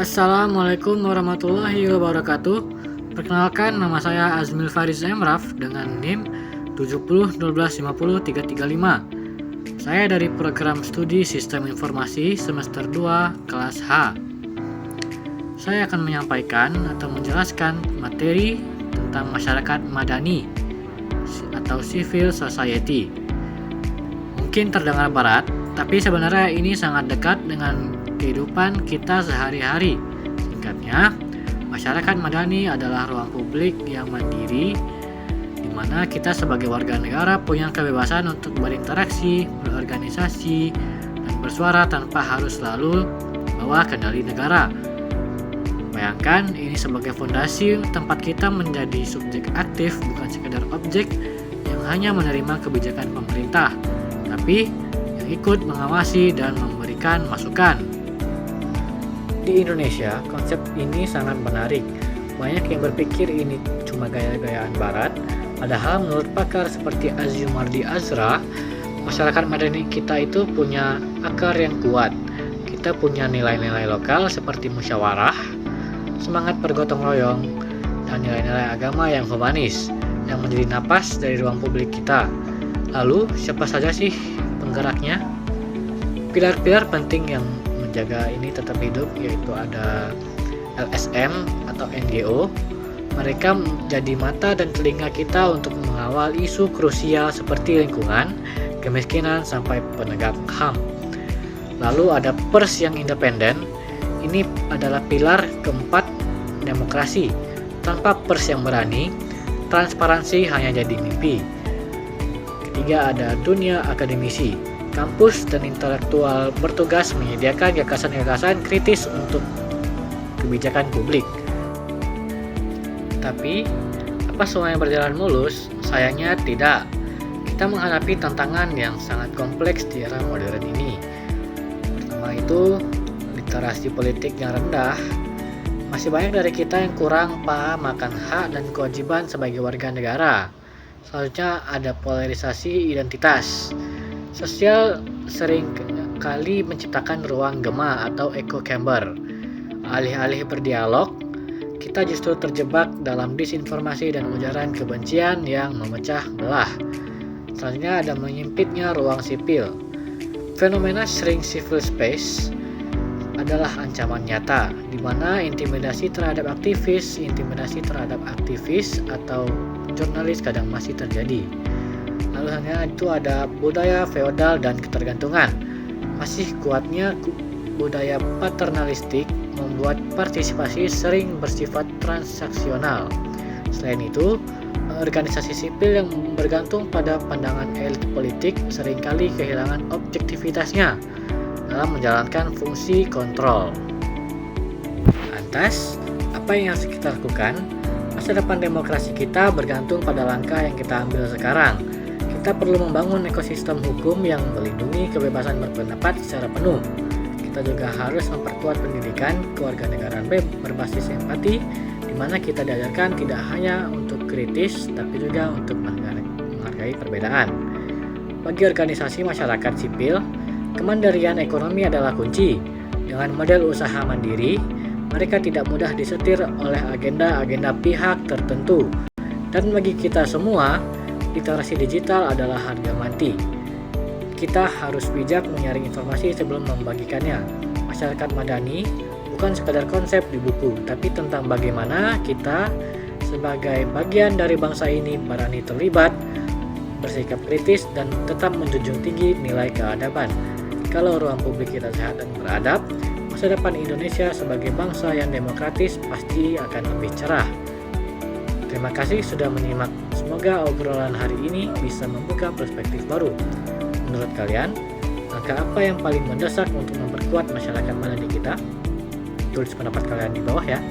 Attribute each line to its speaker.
Speaker 1: Assalamualaikum warahmatullahi wabarakatuh. Perkenalkan, nama saya Azmil Faris Emraf dengan NIM 70 Saya dari program studi Sistem Informasi semester 2 kelas H. Saya akan menyampaikan atau menjelaskan materi tentang masyarakat madani atau civil society. Mungkin terdengar berat, tapi sebenarnya ini sangat dekat dengan kehidupan kita sehari-hari. Singkatnya, masyarakat madani adalah ruang publik yang mandiri di mana kita sebagai warga negara punya kebebasan untuk berinteraksi, berorganisasi, dan bersuara tanpa harus selalu bawa kendali negara. Bayangkan ini sebagai fondasi tempat kita menjadi subjek aktif, bukan sekedar objek yang hanya menerima kebijakan pemerintah, tapi yang ikut mengawasi dan memberikan masukan. Di Indonesia, konsep ini sangat menarik. Banyak yang berpikir ini cuma gaya-gayaan barat, padahal menurut pakar seperti Azumardi Azra, masyarakat madani kita itu punya akar yang kuat. Kita punya nilai-nilai lokal seperti musyawarah, semangat bergotong royong, dan nilai-nilai agama yang humanis yang menjadi napas dari ruang publik kita. Lalu, siapa saja sih penggeraknya? Pilar-pilar penting yang menjaga ini tetap hidup yaitu ada LSM atau NGO. Mereka menjadi mata dan telinga kita untuk mengawal isu krusial seperti lingkungan, kemiskinan, sampai penegak HAM. Lalu ada pers yang independen. Ini adalah pilar keempat demokrasi. Tanpa pers yang berani, transparansi hanya jadi mimpi. Ketiga ada dunia akademisi. Kampus dan intelektual bertugas menyediakan gagasan-gagasan kritis untuk kebijakan publik. Tapi, apa semuanya berjalan mulus? Sayangnya tidak. Kita menghadapi tantangan yang sangat kompleks di era modern ini. Pertama itu, literasi politik yang rendah. Masih banyak dari kita yang kurang paham akan hak dan kewajiban sebagai warga negara. Selanjutnya ada polarisasi identitas. Sosial sering kali menciptakan ruang gema atau echo chamber. Alih-alih berdialog, kita justru terjebak dalam disinformasi dan ujaran kebencian yang memecah belah. Selanjutnya ada menyempitnya ruang sipil. Fenomena shrink civil space adalah ancaman nyata, di mana intimidasi terhadap aktivis atau jurnalis kadang masih terjadi. Lalu hanya itu ada budaya feodal dan ketergantungan. Masih kuatnya budaya paternalistik membuat partisipasi sering bersifat transaksional. Selain itu, organisasi sipil yang bergantung pada pandangan elit politik seringkali kehilangan objektivitasnya dalam menjalankan fungsi kontrol. Lantas, apa yang harus kita lakukan? Masa depan demokrasi kita bergantung pada langkah yang kita ambil sekarang. Kita perlu membangun ekosistem hukum yang melindungi kebebasan berpendapat secara penuh. Kita juga harus memperkuat pendidikan kewarganegaraan berbasis empati, di mana kita diajarkan tidak hanya untuk kritis, tapi juga untuk menghargai perbedaan. Bagi organisasi masyarakat sipil, kemandirian ekonomi adalah kunci. Dengan model usaha mandiri, mereka tidak mudah disetir oleh agenda-agenda pihak tertentu. Dan bagi kita semua, literasi digital adalah harga mati. Kita harus bijak menyaring informasi sebelum membagikannya. Masyarakat madani bukan sekadar konsep di buku, tapi tentang bagaimana kita sebagai bagian dari bangsa ini berani terlibat, bersikap kritis, dan tetap menjunjung tinggi nilai keadaban. Kalau ruang publik kita sehat dan beradab, masa depan Indonesia sebagai bangsa yang demokratis pasti akan lebih cerah. Terima kasih sudah menyimak. Semoga obrolan hari ini bisa membuka perspektif baru. Menurut kalian, langkah apa yang paling mendesak untuk memperkuat masyarakat madani kita? Tulis pendapat kalian di bawah ya.